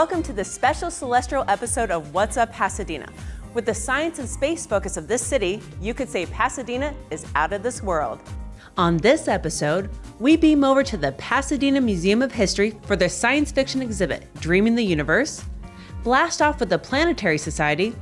Welcome to this special celestial episode of What's Up Pasadena. With the science and space focus of this city, you could say Pasadena is out of this world. On this episode, we beam over to the Pasadena Museum of History for their science fiction exhibit, Dreaming the Universe, blast off with the Planetary Society,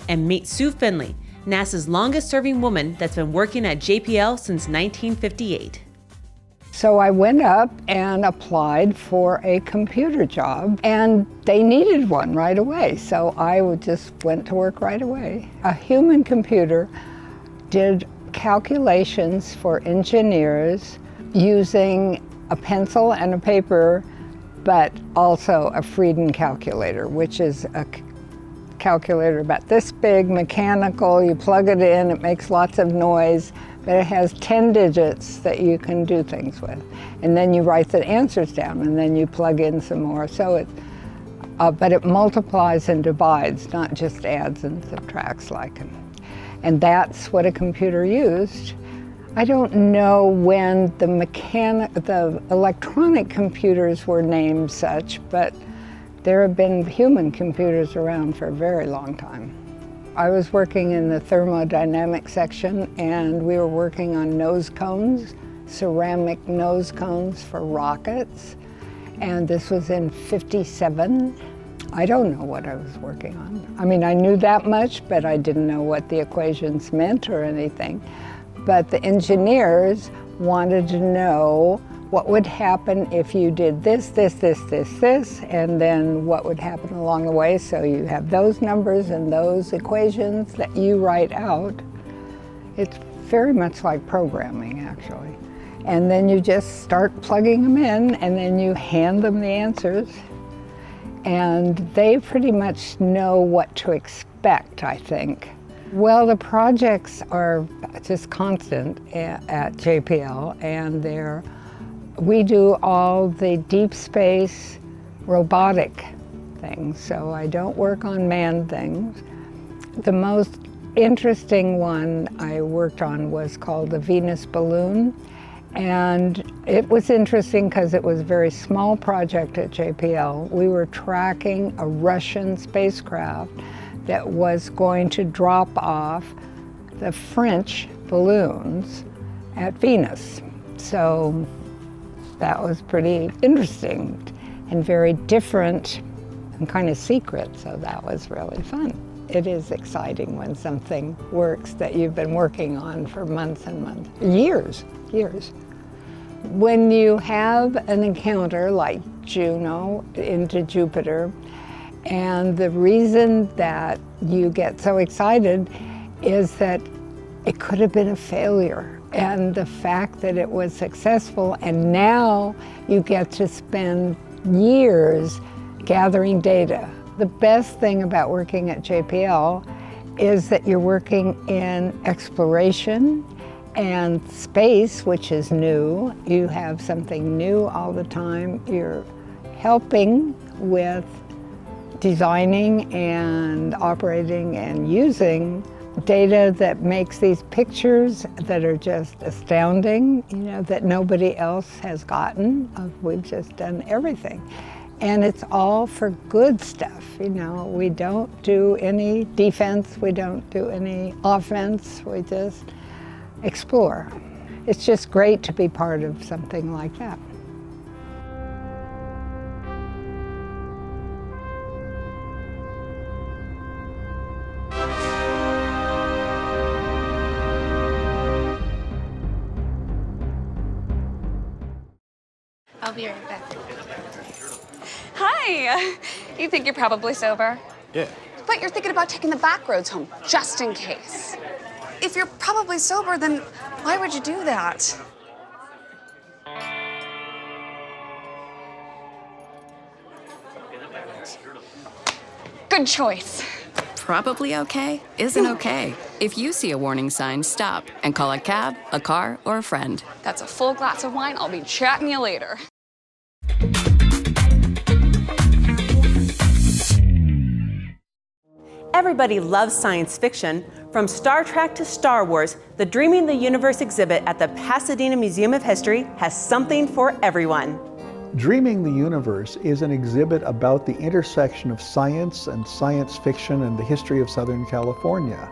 and meet Sue Finley, NASA's longest-serving woman that's been working at JPL since 1958. So I went up and applied for a computer job, and they needed one right away. So I just went to work right away. A human computer did calculations for engineers using a pencil and a paper, but also a Frieden calculator, which is a calculator about this big, mechanical. You plug it in, it makes lots of noise, but it has 10 digits that you can do things with. And then you write the answers down, and then you plug in some more. So but it multiplies and divides, not just adds and subtracts like it. And that's what a computer used. I don't know when the electronic computers were named such, but there have been human computers around for a very long time. I was working in the thermodynamic section, and we were working on nose cones, ceramic nose cones for rockets. And this was in '57. I don't know what I was working on. I mean, I knew that much, but I didn't know what the equations meant or anything. But the engineers wanted to know what would happen if you did this, and then what would happen along the way. So you have those numbers and those equations that you write out. It's very much like programming, actually. And then you just start plugging them in, and then you hand them the answers. And they pretty much know what to expect, I think. Well, the projects are just constant at JPL, and we do all the deep space robotic things, so I don't work on manned things. The most interesting one I worked on was called the Venus balloon, and it was interesting because it was a very small project at JPL. We were tracking a Russian spacecraft that was going to drop off the French balloons at Venus. So that was pretty interesting and very different and kind of secret, so that was really fun. It is exciting when something works that you've been working on for months and months, years. When you have an encounter like Juno into Jupiter, and the reason that you get so excited is that it could have been a failure. And the fact that it was successful, and now you get to spend years gathering data. The best thing about working at JPL is that you're working in exploration and space, which is new. You have something new all the time. You're helping with designing and operating and using data that makes these pictures that are just astounding, that nobody else has gotten. We've just done everything. And it's all for good stuff, We don't do any defense, we don't do any offense, we just explore. It's just great to be part of something like that. I'll be right back. Hi! You think you're probably sober? Yeah. But you're thinking about taking the back roads home, just in case. If you're probably sober, then why would you do that? Good choice. Probably okay isn't okay. If you see a warning sign, stop and call a cab, a car, or a friend. That's a full glass of wine. I'll be chatting you later. Everybody loves science fiction. From Star Trek to Star Wars, the Dreaming the Universe exhibit at the Pasadena Museum of History has something for everyone. Dreaming the Universe is an exhibit about the intersection of science and science fiction and the history of Southern California.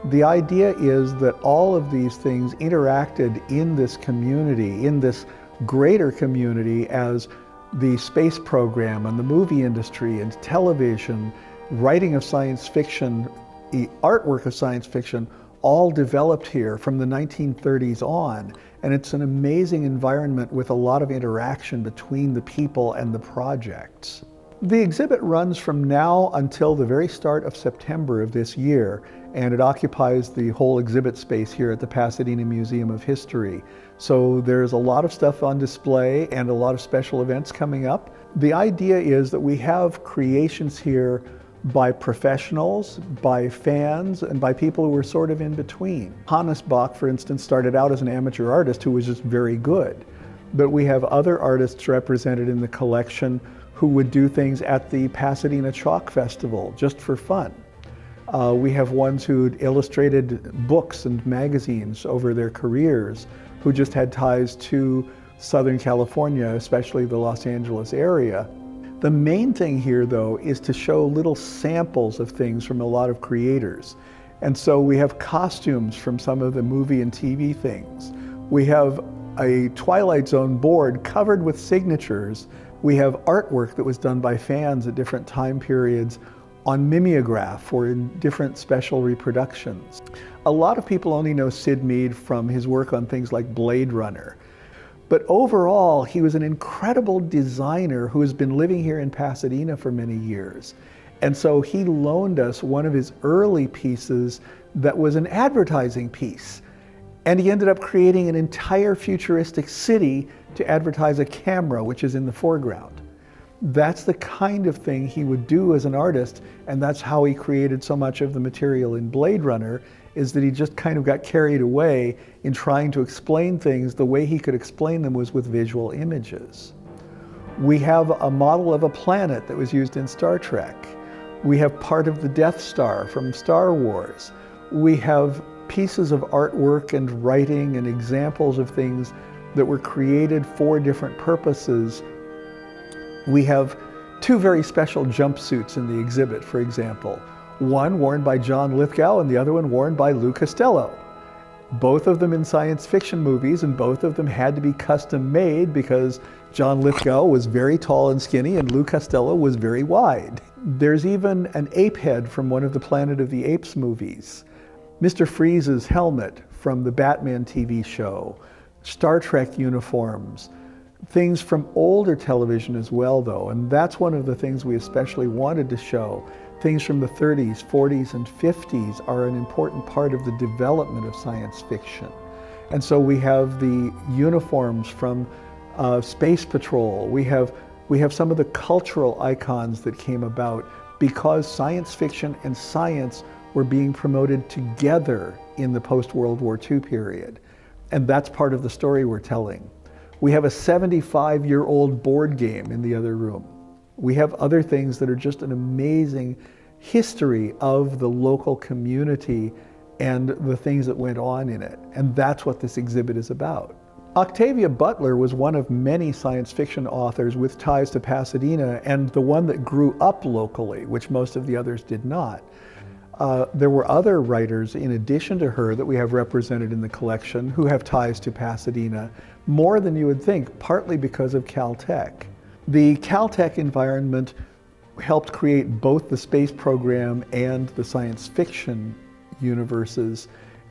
The idea is that all of these things interacted in this community, in this greater community, as the space program and the movie industry and television, writing of science fiction, the artwork of science fiction, all developed here from the 1930s on. And it's an amazing environment with a lot of interaction between the people and the projects. The exhibit runs from now until the very start of September of this year, and it occupies the whole exhibit space here at the Pasadena Museum of History. So there's a lot of stuff on display and a lot of special events coming up. The idea is that we have creations here by professionals, by fans, and by people who were sort of in between. Hannes Bach, for instance, started out as an amateur artist who was just very good. But we have other artists represented in the collection who would do things at the Pasadena Chalk Festival just for fun. We have ones who illustrated books and magazines over their careers, who just had ties to Southern California, especially the Los Angeles area. The main thing here, though, is to show little samples of things from a lot of creators. And so we have costumes from some of the movie and TV things. We have a Twilight Zone board covered with signatures. We have artwork that was done by fans at different time periods on mimeograph or in different special reproductions. A lot of people only know Sid Mead from his work on things like Blade Runner. But overall, he was an incredible designer who has been living here in Pasadena for many years. And so he loaned us one of his early pieces that was an advertising piece. And he ended up creating an entire futuristic city to advertise a camera, which is in the foreground. That's the kind of thing he would do as an artist, and that's how he created so much of the material in Blade Runner, is that he just kind of got carried away in trying to explain things. The way he could explain them was with visual images. We have a model of a planet that was used in Star Trek. We have part of the Death Star from Star Wars. We have pieces of artwork and writing and examples of things that were created for different purposes. We have two very special jumpsuits in the exhibit, for example. One worn by John Lithgow and the other one worn by Lou Costello. Both of them in science fiction movies, and both of them had to be custom made because John Lithgow was very tall and skinny and Lou Costello was very wide. There's even an ape head from one of the Planet of the Apes movies. Mr. Freeze's helmet from the Batman TV show. Star Trek uniforms. Things from older television as well, though, and that's one of the things we especially wanted to show. Things from the 30s, 40s, and 50s are an important part of the development of science fiction. And so we have the uniforms from Space Patrol. We have some of the cultural icons that came about because science fiction and science were being promoted together in the post-World War II period. And that's part of the story we're telling. We have a 75-year-old board game in the other room. We have other things that are just an amazing history of the local community and the things that went on in it. And that's what this exhibit is about. Octavia Butler was one of many science fiction authors with ties to Pasadena, and the one that grew up locally, which most of the others did not. There were other writers in addition to her that we have represented in the collection who have ties to Pasadena, more than you would think, partly because of Caltech. The Caltech environment helped create both the space program and the science fiction universes,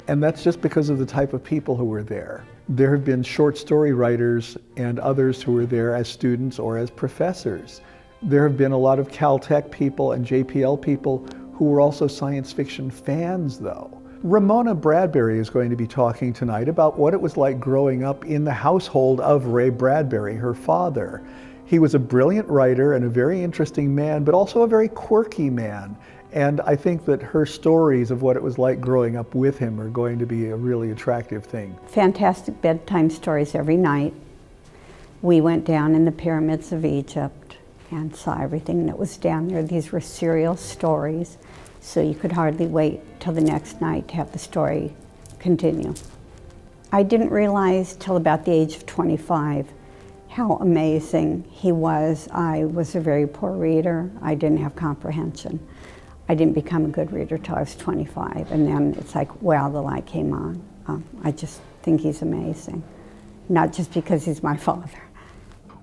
and that's just because of the type of people who were there. There have been short story writers and others who were there as students or as professors. There have been a lot of Caltech people and JPL people who were also science fiction fans, though. Ramona Bradbury is going to be talking tonight about what it was like growing up in the household of Ray Bradbury, her father. He was a brilliant writer and a very interesting man, but also a very quirky man. And I think that her stories of what it was like growing up with him are going to be a really attractive thing. Fantastic bedtime stories every night. We went down in the pyramids of Egypt and saw everything that was down there. These were serial stories, so you could hardly wait till the next night to have the story continue. I didn't realize till about the age of 25 how amazing he was. I was a very poor reader. I didn't have comprehension. I didn't become a good reader till I was 25, and then it's like, wow, the light came on. I just think he's amazing, not just because he's my father.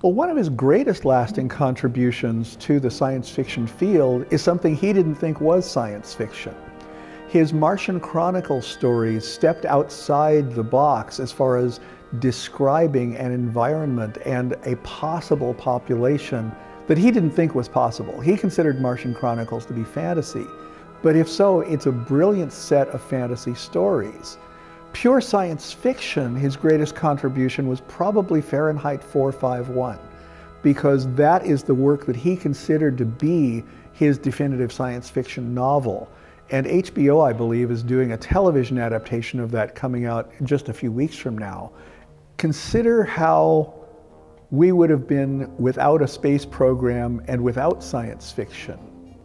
Well, one of his greatest lasting contributions to the science fiction field is something he didn't think was science fiction. His Martian Chronicles stories stepped outside the box as far as describing an environment and a possible population that he didn't think was possible. He considered Martian Chronicles to be fantasy, but if so, it's a brilliant set of fantasy stories. Pure science fiction, his greatest contribution was probably Fahrenheit 451, because that is the work that he considered to be his definitive science fiction novel. And HBO, I believe, is doing a television adaptation of that coming out in just a few weeks from now. Consider how we would have been without a space program and without science fiction.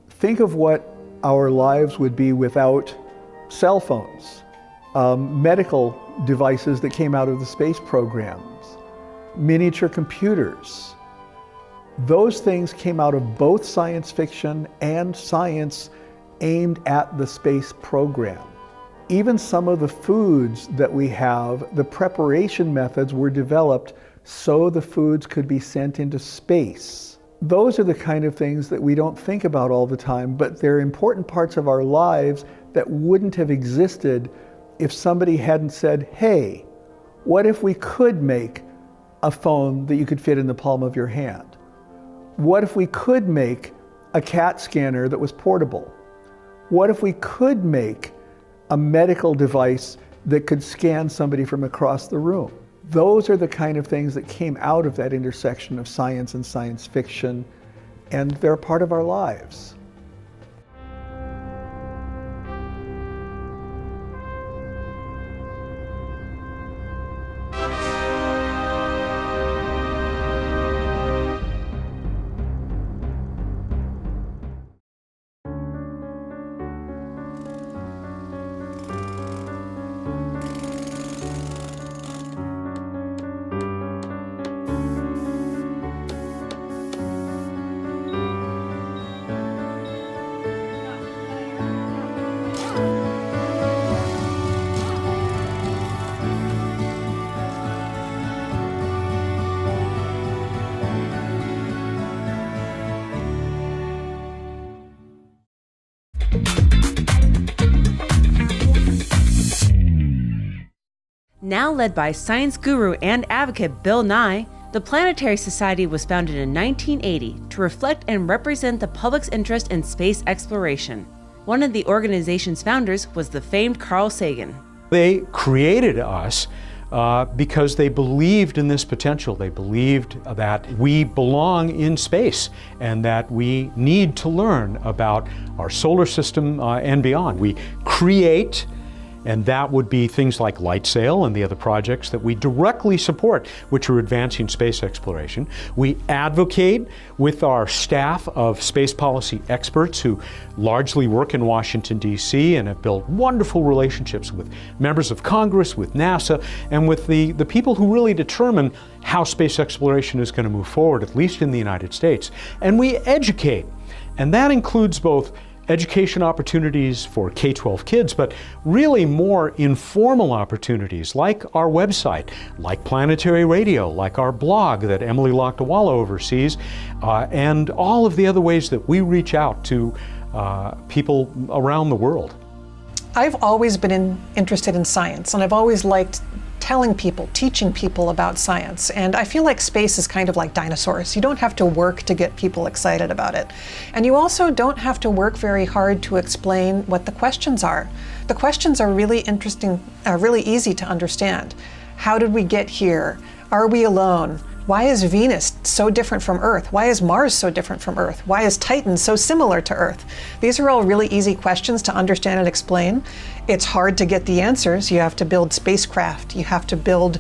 Think of what our lives would be without cell phones, medical devices that came out of the space programs, miniature computers. Those things came out of both science fiction and science aimed at the space program. Even some of the foods that we have, the preparation methods were developed so the foods could be sent into space. Those are the kind of things that we don't think about all the time, but they're important parts of our lives that wouldn't have existed if somebody hadn't said, hey, what if we could make a phone that you could fit in the palm of your hand? What if we could make a CAT scanner that was portable? What if we could make a medical device that could scan somebody from across the room? Those are the kind of things that came out of that intersection of science and science fiction, and they're part of our lives. Now led by science guru and advocate Bill Nye, the Planetary Society was founded in 1980 to reflect and represent the public's interest in space exploration. One of the organization's founders was the famed Carl Sagan. They created us because they believed in this potential. They believed that we belong in space and that we need to learn about our solar system and beyond. We create, and that would be things like LightSail and the other projects that we directly support, which are advancing space exploration. We advocate with our staff of space policy experts who largely work in Washington, D.C. and have built wonderful relationships with members of Congress, with NASA, and with the people who really determine how space exploration is going to move forward, at least in the United States. And we educate, and that includes both education opportunities for K-12 kids, but really more informal opportunities like our website, like Planetary Radio, like our blog that Emily Lakdawala oversees, and all of the other ways that we reach out to people around the world. I've always been interested in science, and I've always liked telling people, teaching people about science. And I feel like space is kind of like dinosaurs. You don't have to work to get people excited about it. And you also don't have to work very hard to explain what the questions are. The questions are really interesting, really easy to understand. How did we get here? Are we alone? Why is Venus so different from Earth? Why is Mars so different from Earth? Why is Titan so similar to Earth? These are all really easy questions to understand and explain. It's hard to get the answers. You have to build spacecraft. You have to build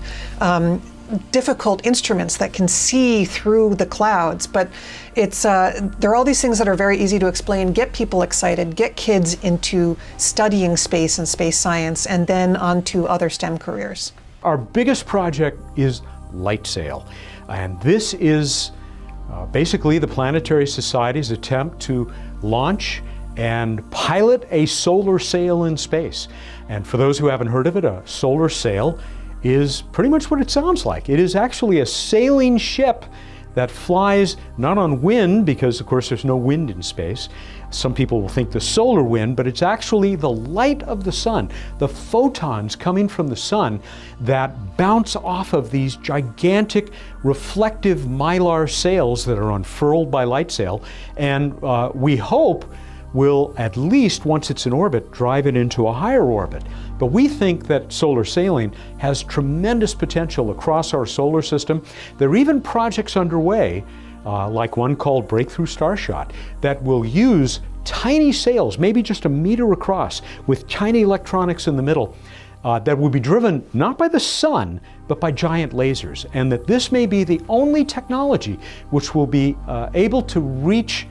difficult instruments that can see through the clouds. But there are all these things that are very easy to explain, get people excited, get kids into studying space and space science, and then on to other STEM careers. Our biggest project is LightSail. And this is basically the Planetary Society's attempt to launch and pilot a solar sail in space. And for those who haven't heard of it, a solar sail is pretty much what it sounds like. It is actually a sailing ship that flies not on wind, because of course there's no wind in space. Some people will think the solar wind, but it's actually the light of the sun, the photons coming from the sun that bounce off of these gigantic reflective mylar sails that are unfurled by light sail, and we hope will, at least once it's in orbit, drive it into a higher orbit. But we think that solar sailing has tremendous potential across our solar system. There are even projects underway, like one called Breakthrough Starshot, that will use tiny sails, maybe just a meter across, with tiny electronics in the middle, that will be driven not by the sun, but by giant lasers. And that this may be the only technology which will be able to reach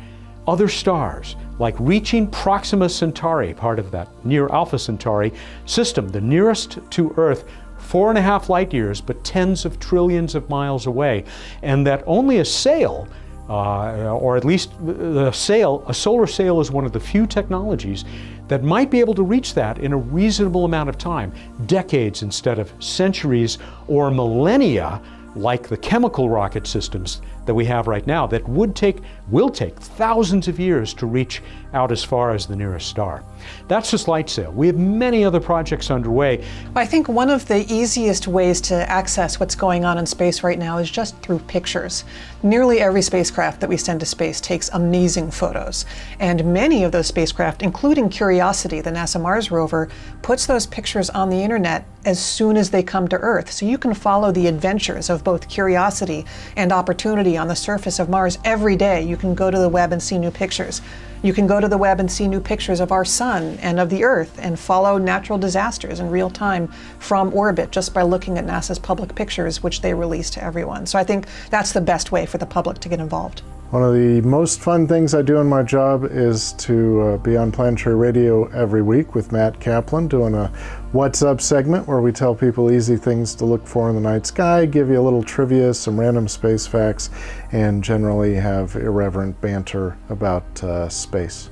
other stars, like reaching Proxima Centauri, part of that near Alpha Centauri system, the nearest to Earth, 4.5 light years, but tens of trillions of miles away. And that only a sail, or at least a solar sail is one of the few technologies that might be able to reach that in a reasonable amount of time, decades instead of centuries or millennia, like the chemical rocket systems that we have right now that will take thousands of years to reach out as far as the nearest star. That's just light sail. We have many other projects underway. I think one of the easiest ways to access what's going on in space right now is just through pictures. Nearly every spacecraft that we send to space takes amazing photos. And many of those spacecraft, including Curiosity, the NASA Mars rover, puts those pictures on the internet as soon as they come to Earth. So you can follow the adventures of both Curiosity and Opportunity on the surface of Mars every day. You can go to the web and see new pictures. You can go to the web and see new pictures of our sun and of the Earth and follow natural disasters in real time from orbit just by looking at NASA's public pictures, which they release to everyone. So I think that's the best way for the public to get involved. One of the most fun things I do in my job is to be on Planetary Radio every week with Matt Kaplan, doing a What's Up segment where we tell people easy things to look for in the night sky, give you a little trivia, some random space facts, and generally have irreverent banter about space.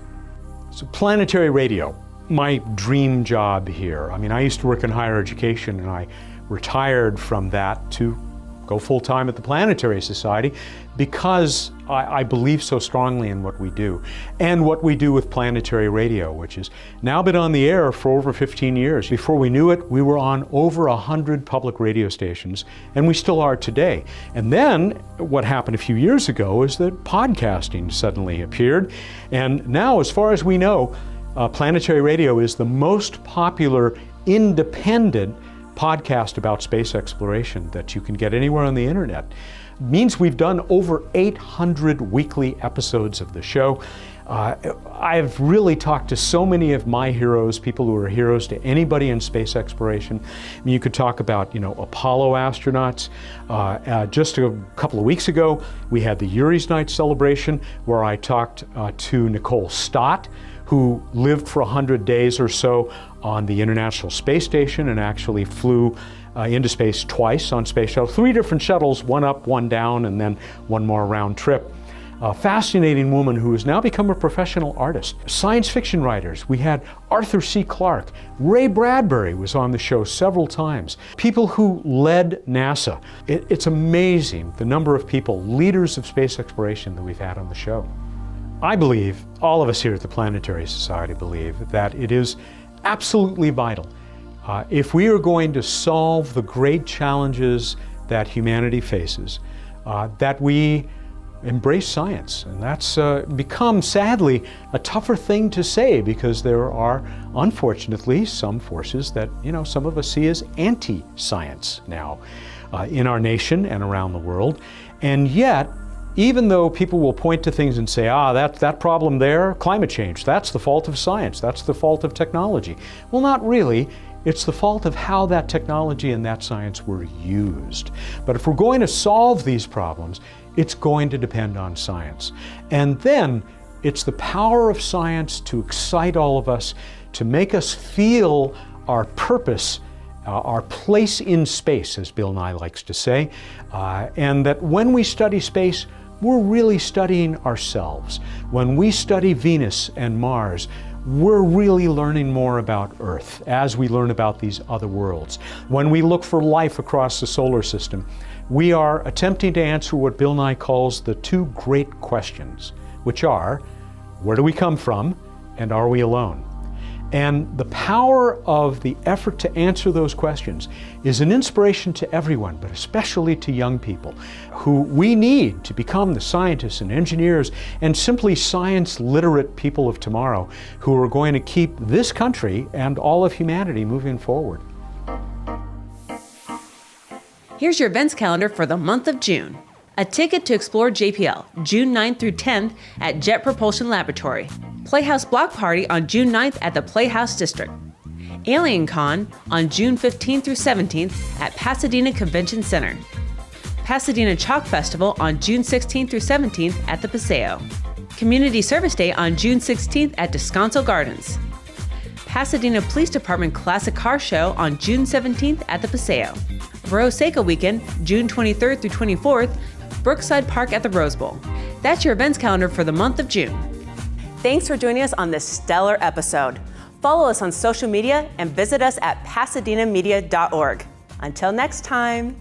So Planetary Radio, my dream job here. I mean, I used to work in higher education and I retired from that to go full-time at the Planetary Society because I believe so strongly in what we do and what we do with Planetary Radio, which has now been on the air for over 15 years. Before we knew it, we were on over 100 public radio stations, and we still are today. And then what happened a few years ago is that podcasting suddenly appeared, and now, as far as we know, Planetary Radio is the most popular independent podcast about space exploration that you can get anywhere on the internet. It means we've done over 800 weekly episodes of the show. I've really talked to so many of my heroes, people who are heroes to anybody in space exploration. I mean, you could talk about, Apollo astronauts. Just a couple of weeks ago, we had the Yuri's Night celebration where I talked to Nicole Stott, who lived for 100 days or so on the International Space Station and actually flew into space twice on Space Shuttle. 3 different shuttles, one up, one down, and then one more round trip. A fascinating woman who has now become a professional artist. Science fiction writers. We had Arthur C. Clarke. Ray Bradbury was on the show several times. People who led NASA. It's amazing the number of people, leaders of space exploration, that we've had on the show. I believe, all of us here at the Planetary Society believe, that it is absolutely vital if we are going to solve the great challenges that humanity faces, that we embrace science. And that's become, sadly, a tougher thing to say because there are, unfortunately, some forces that, some of us see as anti-science now in our nation and around the world. And yet, even though people will point to things and say, that problem there, climate change, that's the fault of science, that's the fault of technology. Well, not really. It's the fault of how that technology and that science were used. But if we're going to solve these problems, it's going to depend on science. And then it's the power of science to excite all of us, to make us feel our purpose our place in space, as Bill Nye likes to say, and that when we study space, we're really studying ourselves. When we study Venus and Mars, we're really learning more about Earth as we learn about these other worlds. When we look for life across the solar system, we are attempting to answer what Bill Nye calls the two great questions, which are, where do we come from, and are we alone? And the power of the effort to answer those questions is an inspiration to everyone, but especially to young people, who we need to become the scientists and engineers and simply science literate people of tomorrow who are going to keep this country and all of humanity moving forward. Here's your events calendar for the month of June. A ticket to explore JPL, June 9th through 10th at Jet Propulsion Laboratory. Playhouse Block Party on June 9th at the Playhouse District. Alien Con on June 15th through 17th at Pasadena Convention Center. Pasadena Chalk Festival on June 16th through 17th at the Paseo. Community Service Day on June 16th at Descanso Gardens. Pasadena Police Department Classic Car Show on June 17th at the Paseo. Rose Seco Weekend, June 23rd through 24th, Brookside Park at the Rose Bowl. That's your events calendar for the month of June. Thanks for joining us on this stellar episode. Follow us on social media and visit us at pasadenamedia.org. Until next time.